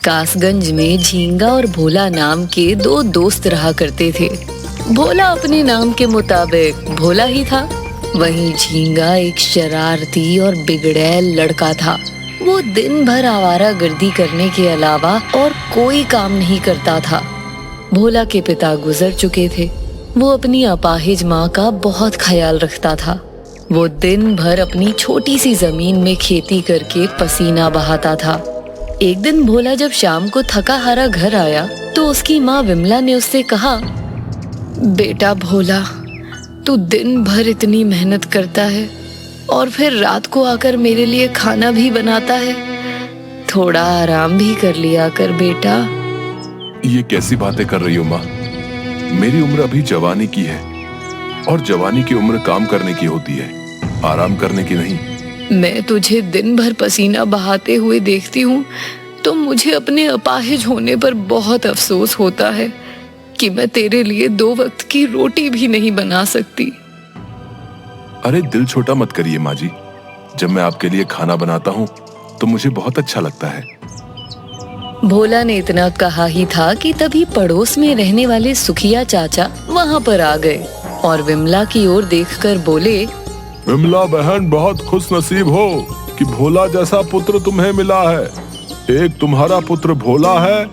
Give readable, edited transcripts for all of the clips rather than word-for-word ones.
कासगंज में झींगा और भोला नाम के दो दोस्त रहा करते थे। भोला अपने नाम के मुताबिक भोला ही था, वहीं झींगा एक शरारती और बिगड़ैल लड़का था। वो दिन भर आवारागर्दी करने के अलावा और कोई काम नहीं करता था। भोला के पिता गुजर चुके थे। वो अपनी अपाहिज माँ का बहुत ख्याल रखता था। वो दिन भर अपनी छोटी सी जमीन में खेती करके पसीना बहाता था। एक दिन भोला जब शाम को थका हारा घर आया तो उसकी माँ विमला ने उससे कहा, बेटा भोला, तू दिन भर इतनी मेहनत करता है और फिर रात को आकर मेरे लिए खाना भी बनाता है, थोड़ा आराम भी कर लिया कर बेटा। ये कैसी बातें कर रही हो माँ? मेरी उम्र अभी जवानी की है और जवानी की उम्र काम करने की होती है, आराम करने की नहीं। मैं तुझे दिन भर पसीना बहाते हुए देखती हूँ तो मुझे अपने अपाहिज होने पर बहुत अफसोस होता है कि मैं तेरे लिए 2 वक्त की रोटी भी नहीं बना सकती। अरे दिल छोटा मत करिए माँ जी, जब मैं आपके लिए खाना बनाता हूँ तो मुझे बहुत अच्छा लगता है। भोला ने इतना कहा ही था कि तभी पड़ोस में रहने वाले सुखिया चाचा वहाँ पर आ गए और विमला की ओर देखकर बोले, विमला बहन, बहुत खुश नसीब हो कि भोला जैसा पुत्र तुम्हें मिला है। एक तुम्हारा पुत्र भोला है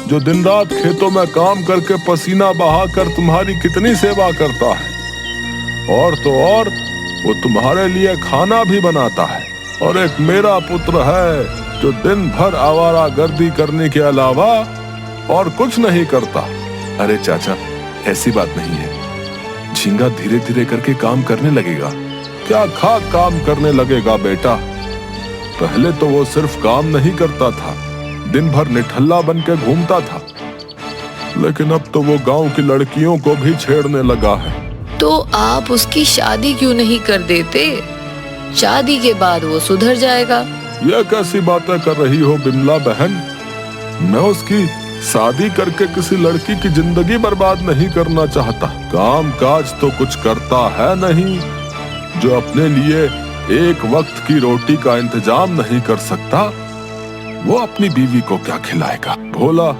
जो दिन रात खेतों में काम करके पसीना बहाकर तुम्हारी कितनी सेवा करता है, और तो और वो तुम्हारे लिए खाना भी बनाता है। और एक मेरा पुत्र है जो दिन भर आवारागर्दी करने के अलावा और कुछ नहीं करता। अरे चाचा, ऐसी बात नहीं है। झींगा धीरे धीरे करके काम करने लगेगा। क्या खाक काम करने लगेगा बेटा? पहले तो वो सिर्फ काम नहीं करता था, दिन भर निठल्ला बन के घूमता था, लेकिन अब तो वो गांव की लड़कियों को भी छेड़ने लगा है। तो आप उसकी शादी क्यों नहीं कर देते? शादी के बाद वो सुधर जाएगा। यह कैसी बातें कर रही हो बिमला बहन? मैं उसकी शादी करके किसी लड़की की जिंदगी बर्बाद नहीं करना चाहता। काम काज तो कुछ करता है नहीं, जो अपने लिए एक वक्त की रोटी का इंतजाम नहीं कर सकता, वो अपनी बीवी को क्या खिलाएगा? भोला,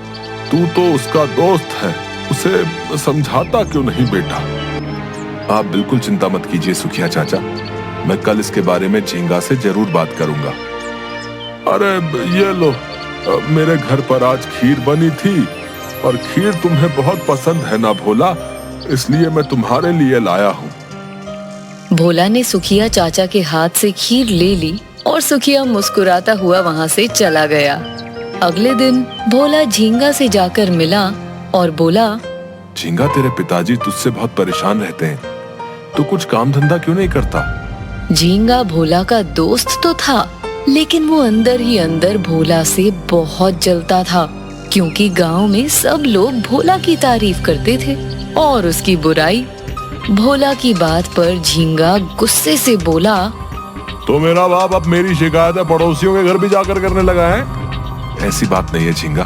तू तो उसका दोस्त है, उसे समझाता क्यों नहीं बेटा? आप बिल्कुल चिंता मत कीजिए सुखिया चाचा, मैं कल इसके बारे में झींगा से जरूर बात करूंगा। अरे ये लो, मेरे घर पर आज खीर बनी थी और खीर तुम्हें बहुत पसंद है ना भोला, इसलिए मैं तुम्हारे लिए लाया हूँ। भोला ने सुखिया चाचा के हाथ से खीर ले ली और सुखिया मुस्कुराता हुआ वहाँ से चला गया। अगले दिन भोला झींगा से जाकर मिला और बोला, झींगा, तेरे पिताजी तुझसे बहुत परेशान रहते हैं, तू कुछ काम धंधा क्यों नहीं करता? झींगा भोला का दोस्त तो था, लेकिन वो अंदर ही अंदर भोला से बहुत जलता था, क्योंकि गांव में सब लोग भोला की तारीफ करते थे और उसकी बुराई। भोला की बात पर झींगा गुस्से से बोला, तो मेरा बाप अब मेरी शिकायतें पड़ोसियों के घर भी जाकर करने लगा है? ऐसी बात नहीं है झींगा,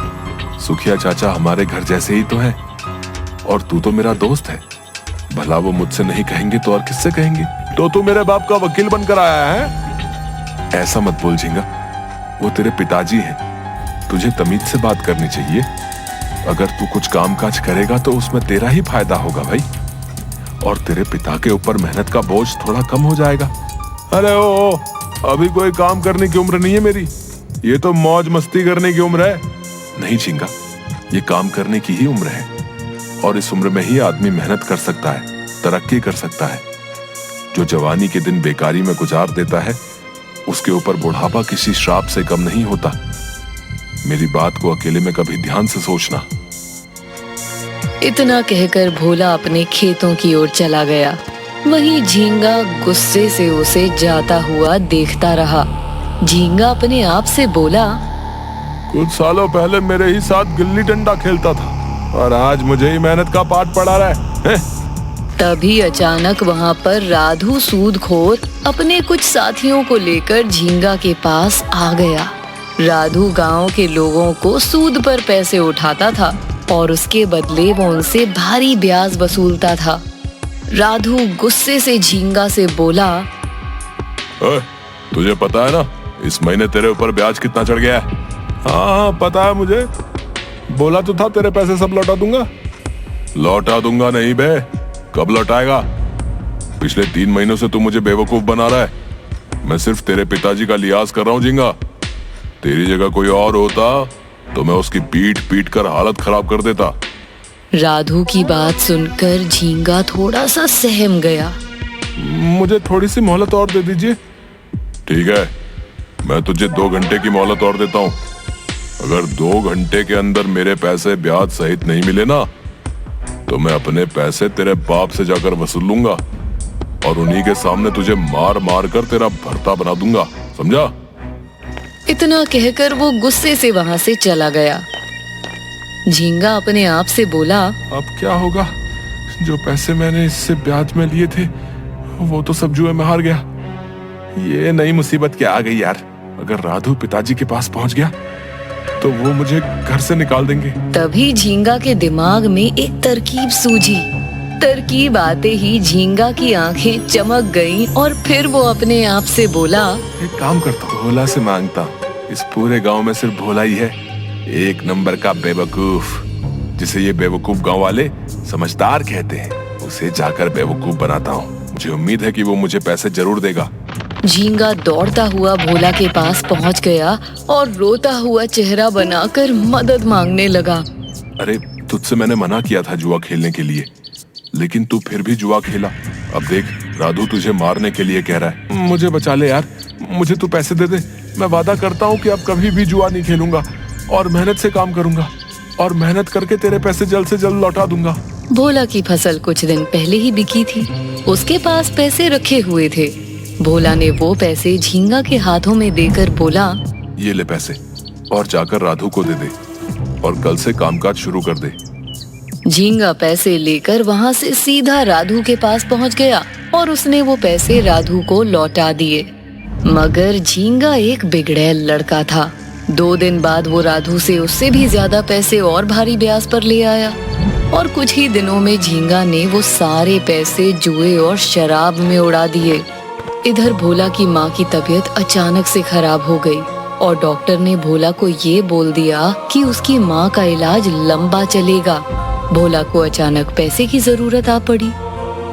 सुखिया चाचा हमारे घर जैसे ही तो हैं, और तू तो मेरा दोस्त है। भला वो मुझसे नहीं कहेंगे तो और किससे कहेंगे? तो तू मेरे बाप का वकील बनकर आया है? ऐसा मत बोल झींगा, वो तेरे पिताजी हैं, तुझे तमीज से बात करनी चाहिए। अगर तू कुछ काम काज करेगा तो उसमें तेरा ही फायदा होगा भाई, और तेरे पिता के ऊपर मेहनत का बोझ थोड़ा कम हो जाएगा। अरे ओ, अभी कोई काम करने की उम्र नहीं है मेरी, ये तो मौज मस्ती करने की उम्र है। नहीं झींगा, ये काम करने की ही उम्र है, और इस उम्र में ही आदमी मेहनत कर सकता है, तरक्की कर सकता है। जो जवानी के दिन बेकारी में गुजार देता है, उसके ऊपर बुढ़ापा किसी श्राप से कम नहीं होता। मेरी बात को अकेले में कभी ध्यान से सोचना। इतना कहकर भोला अपने खेतों की ओर चला गया। वहीं झींगा गुस्से से उसे जाता हुआ देखता रहा। झींगा अपने आप से बोला, कुछ सालों पहले मेरे ही साथ गिल्ली डंडा खेलता था और आज मुझे ही मेहनत का पाठ पढ़ा रहा है। तभी अचानक वहाँ पर राधू सूदखोर अपने कुछ साथियों को लेकर झींगा के पास आ गया। राधू गांव के लोगों को सूद पर पैसे उठाता था और उसके बदले वो उनसे भारी ब्याज वसूलता था। राधू गुस्से से झींगा से बोला, तुझे पता है ना इस महीने तेरे ऊपर ब्याज कितना चढ़ गया है? हाँ पता है मुझे, बोला तो था तेरे पैसे सब लौटा दूंगा। लौटा दूंगा नहीं बे, कब लौटाएगा? पिछले 3 महीनों से तू मुझे बेवकूफ बना रहा है। मैं सिर्फ तेरे पिताजी का लिहाज कर रहा हूँ झींगा। तेरी जगह कोई और होता तो मैं उसकी पीट पीट कर हालत खराब कर देता। राधु की बात सुनकर झींगा थोड़ा सा सहम गया। मुझे थोड़ी सी मोहलत और दे दीजिए। ठीक है, मैं तुझे 2 घंटे की मोहलत और देता हूँ। अगर 2 घंटे के अंदर मेरे पैसे ब्याज सहित नहीं मिले ना, तो मैं अपने पैसे तेरे बाप से जाकर वसूल लूंगा और उन्हीं के सामने तुझे मार मार कर तेरा भर्ता बना दूंगा, समझा? इतना कहकर वो गुस्से से वहां से चला गया। झींगा अपने आप से बोला, अब क्या होगा? जो पैसे मैंने इससे ब्याज में लिए थे वो तो सब जुए में हार गया। ये नई मुसीबत क्या आ गई यार। अगर राधु पिताजी के पास पहुंच गया तो वो मुझे घर से निकाल देंगे। तभी झींगा के दिमाग में एक तरकीब सूझी। तरकीब आते ही झींगा की आंखें चमक गईं और फिर वो अपने आप से बोला, एक काम करता हूँ, भोला से मांगता हूँ। इस पूरे गांव में सिर्फ भोला ही है, 1 नंबर का बेवकूफ, जिसे ये बेवकूफ गांव वाले समझदार कहते हैं। उसे जाकर बेवकूफ बनाता हूँ। मुझे उम्मीद है कि वो मुझे पैसे जरूर देगा। झींगा दौड़ता हुआ भोला के पास पहुंच गया और रोता हुआ चेहरा बनाकर मदद मांगने लगा। अरे तुझसे मैंने मना किया था जुआ खेलने के लिए, लेकिन तू फिर भी जुआ खेला। अब देख, राधु तुझे मारने के लिए कह रहा है। मुझे बचा ले यार, मुझे तू पैसे दे दे। मैं वादा करता हूँ कि अब कभी भी जुआ नहीं खेलूंगा और मेहनत से काम करूंगा और मेहनत करके तेरे पैसे जल्द से जल्द लौटा दूंगा। भोला की फसल कुछ दिन पहले ही बिकी थी। उसके पास पैसे रखे हुए थे। भोला ने वो पैसे झींगा के हाथों में देकर बोला, ये ले पैसे और जाकर राधु को दे दे और कल से कामकाज शुरू कर दे। झींगा पैसे लेकर वहाँ से सीधा राधु के पास पहुँच गया और उसने वो पैसे राधु को लौटा दिए। मगर झींगा एक बिगड़ैल लड़का था। 2 दिन बाद वो राधु से उससे भी ज्यादा पैसे और भारी ब्याज पर ले आया और कुछ ही दिनों में झींगा ने वो सारे पैसे जुए और शराब में उड़ा दिए। इधर भोला की माँ की तबीयत अचानक से खराब हो गई और डॉक्टर ने भोला को ये बोल दिया कि उसकी माँ का इलाज लंबा चलेगा। भोला को अचानक पैसे की जरूरत आ पड़ी।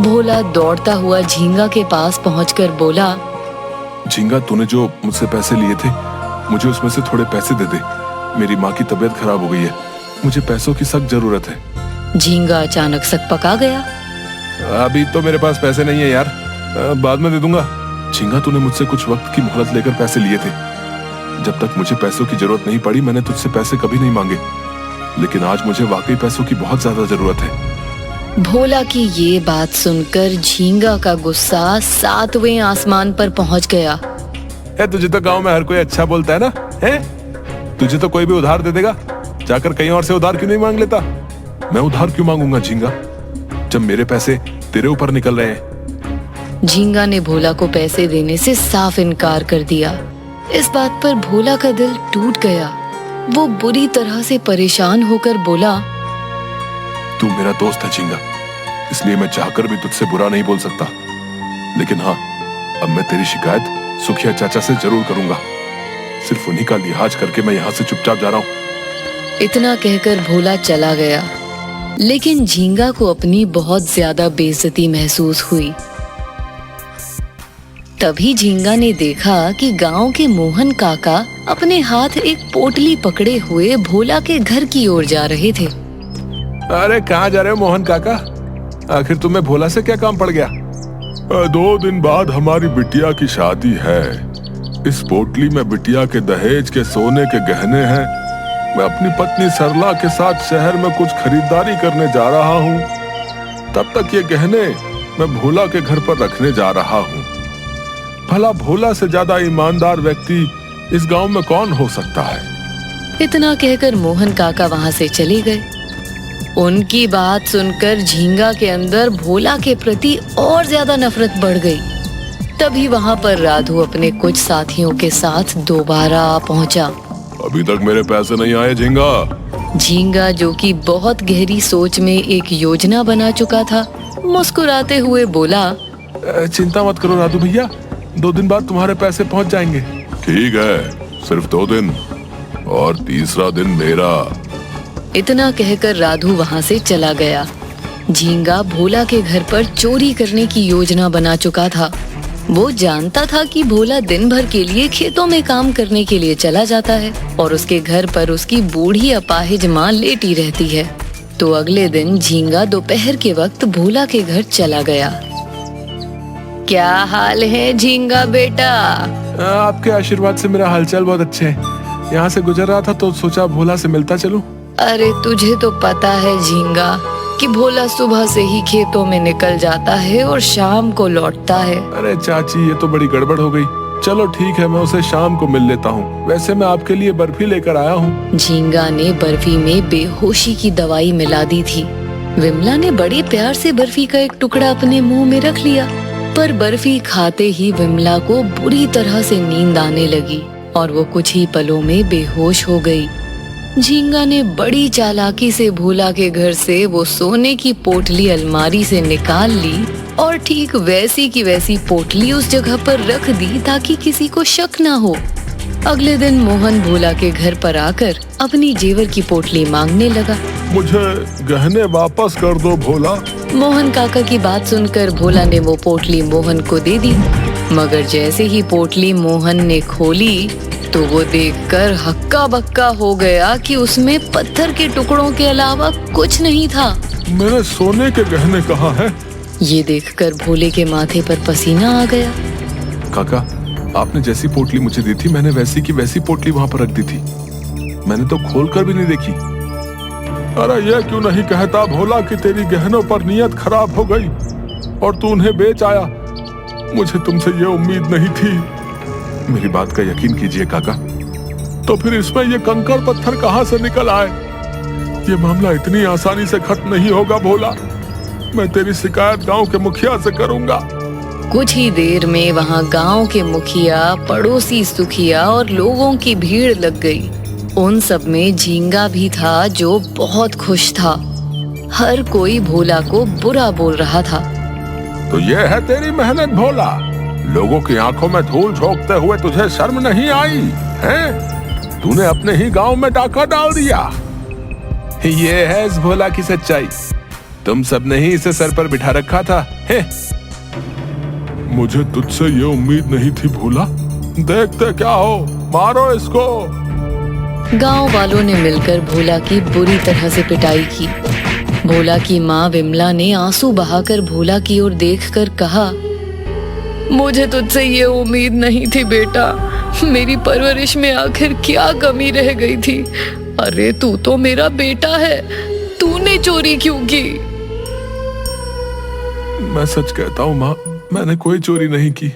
भोला दौड़ता हुआ झींगा के पास पहुंचकर बोला, झींगा, तूने जो मुझसे पैसे लिए थे, मुझे उसमें से थोड़े पैसे दे दे। मेरी माँ की तबीयत खराब हो गई है, मुझे पैसों की सख्त जरूरत है। झींगा अचानक सकपका गया। अभी तो मेरे पास पैसे नहीं है यार, बाद में दे दूंगा। झींगा, तूने मुझसे कुछ वक्त की मोहलत लेकर पैसे लिए थे। जब तक मुझे पैसों की जरूरत नहीं पड़ी, मैंने तुझसे पैसे कभी नहीं मांगे, लेकिन आज मुझे वाकई पैसों की बहुत ज्यादा जरूरत है। भोला की ये बात सुनकर झींगा का गुस्सा 7वें आसमान पर पहुंच गया। तुझे तो गांव में हर कोई अच्छा बोलता है ना, है? तुझे तो कोई भी उधार दे देगा, जाकर कहीं और से उधार क्यों नहीं मांग लेता? मैं उधार क्यों मांगूंगा झींगा, जब मेरे पैसे तेरे ऊपर निकल रहे हैं? झींगा ने भोला को पैसे देने से साफ इनकार कर दिया। इस बात पर भोला का दिल टूट गया। वो बुरी तरह से परेशान होकर बोला, तू मेरा दोस्त है झींगा, इसलिए मैं चाहकर भी तुझसे बुरा नहीं बोल सकता। लेकिन हाँ, अब मैं तेरी शिकायत सुखिया चाचा से जरूर करूंगा। सिर्फ उन्हीं का लिहाज करके मैं यहाँ से चुपचाप जा रहा हूँ। इतना कहकर भोला चला गया, लेकिन झींगा को अपनी बहुत ज्यादा बेइज्जती महसूस हुई। तभी झींगा ने देखा कि गांव के मोहन काका अपने हाथ एक पोटली पकड़े हुए भोला के घर की ओर जा रहे थे। अरे कहाँ जा रहे हो मोहन काका? आखिर तुम्हें भोला से क्या काम पड़ गया? 2 दिन बाद हमारी बिटिया की शादी है। इस पोटली में बिटिया के दहेज के सोने के गहने हैं। मैं अपनी पत्नी सरला के साथ शहर में कुछ खरीदारी करने जा रहा हूँ। तब तक ये गहने मैं भोला के घर पर रखने जा रहा हूँ। भला भोला से ज्यादा ईमानदार व्यक्ति इस गांव में कौन हो सकता है? इतना कहकर मोहन काका वहां से चले गए। उनकी बात सुनकर झींगा के अंदर भोला के प्रति और ज्यादा नफरत बढ़ गई। तभी वहां पर राधु अपने कुछ साथियों के साथ दोबारा आ पहुंचा। अभी तक मेरे पैसे नहीं आए झींगा। झींगा, जो कि बहुत गहरी सोच में एक योजना बना चुका था, मुस्कुराते हुए बोला, चिंता मत करो राधु भैया, 2 दिन बाद तुम्हारे पैसे पहुंच जाएंगे। ठीक है, सिर्फ 2 दिन। और तीसरा दिन मेरा। इतना कहकर राधू वहाँ से चला गया। झींगा भोला के घर पर चोरी करने की योजना बना चुका था। वो जानता था कि भोला दिन भर के लिए खेतों में काम करने के लिए चला जाता है और उसके घर पर उसकी बूढ़ी अपाहिज माँ लेटी रहती है। तो अगले दिन झींगा दोपहर के वक्त भोला के घर चला गया। क्या हाल है झींगा बेटा? आपके आशीर्वाद से मेरा हालचाल बहुत अच्छे है। यहाँ से गुजर रहा था तो सोचा भोला से मिलता चलूं। अरे तुझे तो पता है झींगा कि भोला सुबह से ही खेतों में निकल जाता है और शाम को लौटता है। अरे चाची, ये तो बड़ी गड़बड़ हो गई। चलो ठीक है, मैं उसे शाम को मिल लेता हूँ। वैसे मैं आपके लिए बर्फी लेकर आया हूँ। झींगा ने बर्फी में बेहोशी की दवाई मिला दी थी। विमला ने बड़े प्यार से बर्फी का एक टुकड़ा अपने मुंह में रख लिया, पर बर्फी खाते ही विमला को बुरी तरह से नींद आने लगी और वो कुछ ही पलों में बेहोश हो गई। झींगा ने बड़ी चालाकी से भोला के घर से वो सोने की पोटली अलमारी से निकाल ली और ठीक वैसी की वैसी पोटली उस जगह पर रख दी ताकि किसी को शक ना हो। अगले दिन मोहन भोला के घर पर आकर अपनी जेवर की पोटली मांगने लगा। मुझे गहने वापस कर दो भोला। मोहन काका की बात सुनकर भोला ने वो पोटली मोहन को दे दी, मगर जैसे ही पोटली मोहन ने खोली तो वो देखकर हक्का बक्का हो गया कि उसमें पत्थर के टुकड़ों के अलावा कुछ नहीं था। मेरे सोने के गहने कहाँ हैं? ये देखकर भोले के माथे पर पसीना आ गया। काका, आपने जैसी पोटली मुझे दी थी मैंने वैसी की वैसी पोटली वहाँ पर रख दी थी। मैंने तो खोल कर भी नहीं देखी। अरे ये क्यों नहीं कहता भोला कि तेरी गहनों पर नियत खराब हो गई और तू उन्हें बेच आया। मुझे तुमसे ये उम्मीद नहीं थी। मेरी बात का यकीन कीजिए काका। तो फिर इसमें ये कंकड़ पत्थर कहाँ से निकल आए? ये मामला इतनी आसानी से खत्म नहीं होगा भोला। मैं तेरी शिकायत गांव के मुखिया से करूंगा। कुछ ही देर में वहाँ गांव के मुखिया, पड़ोसी सुखिया और लोगों की भीड़ लग गई। उन सब में झींगा भी था जो बहुत खुश था। हर कोई भोला को बुरा बोल रहा था। तो ये है तेरी मेहनत भोला? लोगों की आंखों में धूल झोंकते हुए तुझे शर्म नहीं आई हैं? तूने अपने ही गांव में डाका डाल दिया। ये है इस भोला की सच्चाई। तुम सब ने ही इसे सर पर बिठा रखा था। मुझे तुझसे ये उम्मीद नहीं थी भोला। देखते क्या हो, मारो इसको। गांव वालों ने मिलकर भोला की बुरी तरह से पिटाई की। भोला की माँ विमला ने आंसू बहाकर भोला की ओर देखकर कहा, मुझे तुझसे ये उम्मीद नहीं थी बेटा। मेरी परवरिश में आखिर क्या कमी रह गई थी? अरे तू तो मेरा बेटा है, तूने चोरी क्यों की? मैं सच कहता हूँ माँ, मैंने कोई चोरी नहीं की।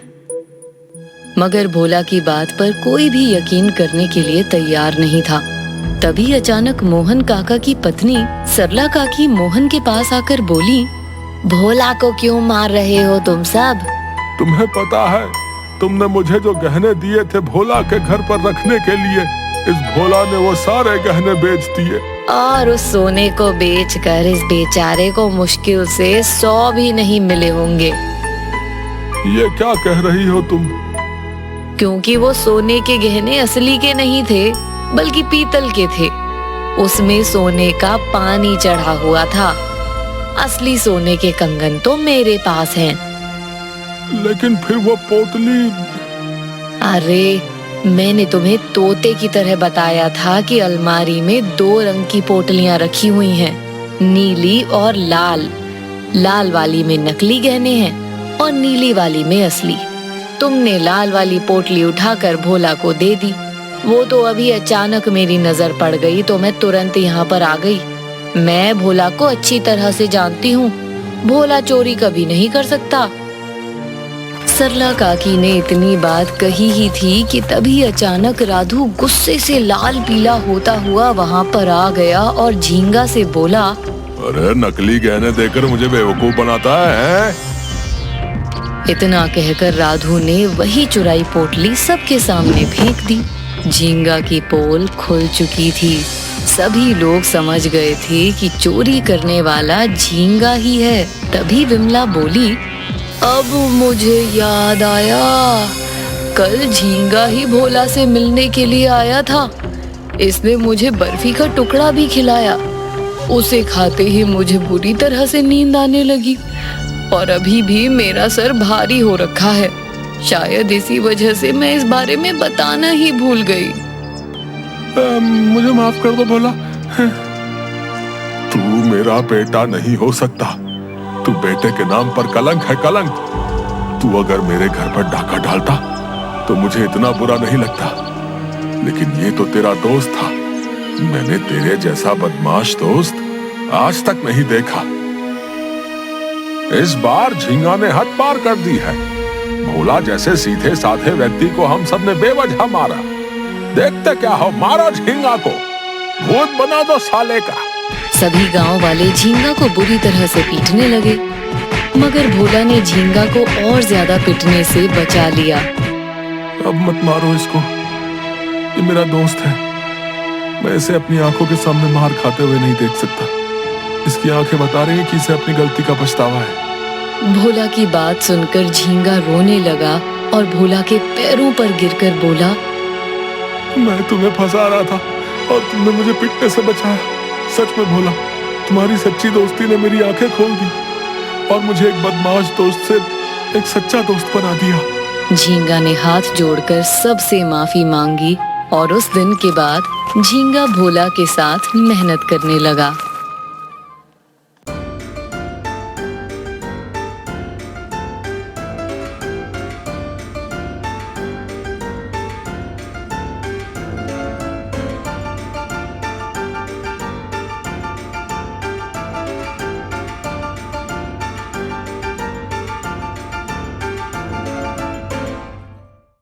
मगर भोला की बात पर कोई भी यकीन करने के लिए तैयार नहीं था। तभी अचानक मोहन काका की पत्नी सरला काकी मोहन के पास आकर बोली, भोला को क्यों मार रहे हो तुम सब? तुम्हें पता है, तुमने मुझे जो गहने दिए थे भोला के घर पर रखने के लिए, इस भोला ने वो सारे गहने बेच दिए। और उस सोने को बेचकर इस बेचारे को मुश्किल से 100 भी नहीं मिले होंगे। ये क्या कह रही हो तुम? क्योंकि वो सोने के गहने असली के नहीं थे, बल्कि पीतल के थे। उसमें सोने का पानी चढ़ा हुआ था। असली सोने के कंगन तो मेरे पास हैं। लेकिन फिर वो पोटली? अरे मैंने तुम्हें तोते की तरह बताया था कि अलमारी में 2 रंग की पोटलियां रखी हुई हैं, नीली और लाल। लाल वाली में नकली गहने हैं और नीली वाली में असली। तुमने लाल वाली पोटली उठाकर भोला को दे दी। वो तो अभी अचानक मेरी नजर पड़ गई तो मैं तुरंत यहाँ पर आ गई। मैं भोला को अच्छी तरह से जानती हूँ। भोला चोरी कभी नहीं कर सकता। सरला काकी ने इतनी बात कही ही थी कि तभी अचानक राधू गुस्से से लाल पीला होता हुआ वहाँ पर आ गया और झींगा से बोला, अरे नकली गहने देकर मुझे बेवकूफ बनाता है? इतना कहकर राधू ने वही चुराई पोटली सबके सामने फेंक दी। झींगा की पोल खुल चुकी थी। सभी लोग समझ गए थे कि चोरी करने वाला झींगा ही है। तभी विमला बोली, अब मुझे याद आया, कल झींगा ही भोला से मिलने के लिए आया था। इसने मुझे बर्फी का टुकड़ा भी खिलाया। उसे खाते ही मुझे बुरी तरह से नींद आने लगी और अभी भी मेरा सर भारी हो रखा है। शायद इसी वजह से मैं इस बारे में बताना ही भूल गई। मुझे माफ कर दो भोला। तू मेरा बेटा नहीं हो सकता। तू बेटे के नाम पर कलंक है, कलंक। तू अगर मेरे घर पर डाका डालता तो मुझे इतना बुरा नहीं लगता, लेकिन ये तो तेरा दोस्त था। मैंने तेरे जैसा बदमाश दोस्त आज तक नहीं देखा। इस बार झींगा ने हद पार कर दी है। भोला जैसे सीधे साधे व्यक्ति को हम सब ने बेवजह मारा। देखते क्या हो, मारो झींगा को, भूत बना दो साले का। सभी गांव वाले झींगा को बुरी तरह से पीटने लगे, मगर भोला ने झींगा को और ज्यादा पीटने से बचा लिया। अब मत मारो इसको, ये मेरा दोस्त है। मैं इसे अपनी आंखों के सामने मार खाते हुए नहीं देख सकता। इसकी आंखें बता रही हैं कि इसे अपनी गलती का पछतावा है। भोला की बात सुनकर झींगा रोने लगा और भोला के पैरों पर गिरकर बोला, मैं तुम्हें फंसा रहा था और तुमने मुझे पिटने से बचाया। सच में भोला, तुम्हारी सच्ची दोस्ती ने मेरी आंखें खोल दी और मुझे एक बदमाश दोस्त से एक सच्चा दोस्त बना दिया। झींगा ने हाथ जोड़कर सबसे माफी मांगी और उस दिन के बाद झींगा भोला के साथ मेहनत करने लगा।